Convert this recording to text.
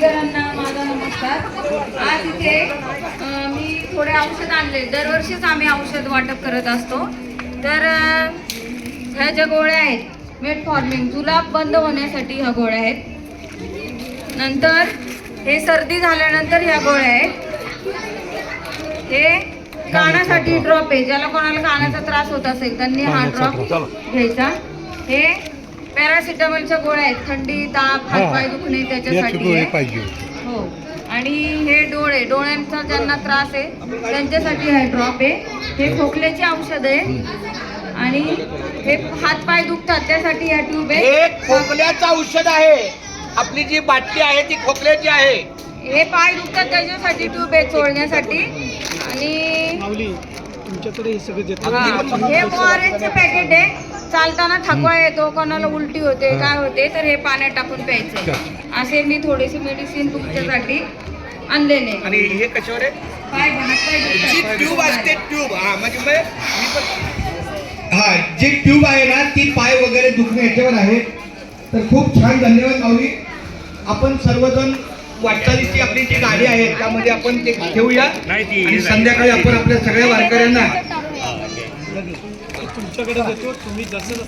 माऊलीकरांना माझा नमस्कार। आज इथे मी थोडे औषध आणले। दरवर्षीच आम्ही औषध वाटप करत असतो। तर ह्या ज्या गोळ्या आहेत मेटफॉर्मिन जुलाब बंद होण्यासाठी ह्या गोळ्या आहेत। नंतर हे सर्दी झाल्यानंतर ह्या गोळ्या आहेत। हे कानासाठी ड्रॉप आहे, ज्याला कोणाला कानाचा त्रास होत असेल त्यांनी हा ड्रॉप घ्यायचा। हे पॅरासिटामॉलच्या गोळ्या आहेत, थंडी ताप हातपाय दुखणे त्याच्यासाठी हो। आणि हे डोळ्यांचा ज्यांना त्रास आहे त्यांच्यासाठी हा ड्रॉप आहे। हे खोकल्याचे औषध आहे आणि हे हातपाय दुखतात त्यासाठी हा ट्यूब आहे। हे खोकल्याचं औषध आहे, आपली जी बाटली आहे ती खोकल्याची आहे। हे पाय दुखतात त्याच्यासाठी ट्यूब आहे चोळण्यासाठी। आणि हे ORSचे पॅकेट आहे, चालताना थकवा येतो कोणाला उलटी होते काय होते तर हे पाण्यात टाकून प्यायचे। असे मी थोडेसे मेडिसिन तुमच्यासाठी आणलेले। आणि हे कशावर आहे? पाय जी ट्यूब असते ट्यूब, हा म्हणजे मी हा जी ट्यूब आहे ना ती पाय वगैरे दुखणे याच्यावर आहे। तर खूप छान, धन्यवाद माऊली। आपण सर्वजण वाटचालीची आपली जी गाडी आहे त्यामध्ये आपण ते ठेवूया आणि संध्याकाळी आपण आपल्या सगळ्या वारकऱ्यांना तुमच्याकडे देतो, तुम्ही जसं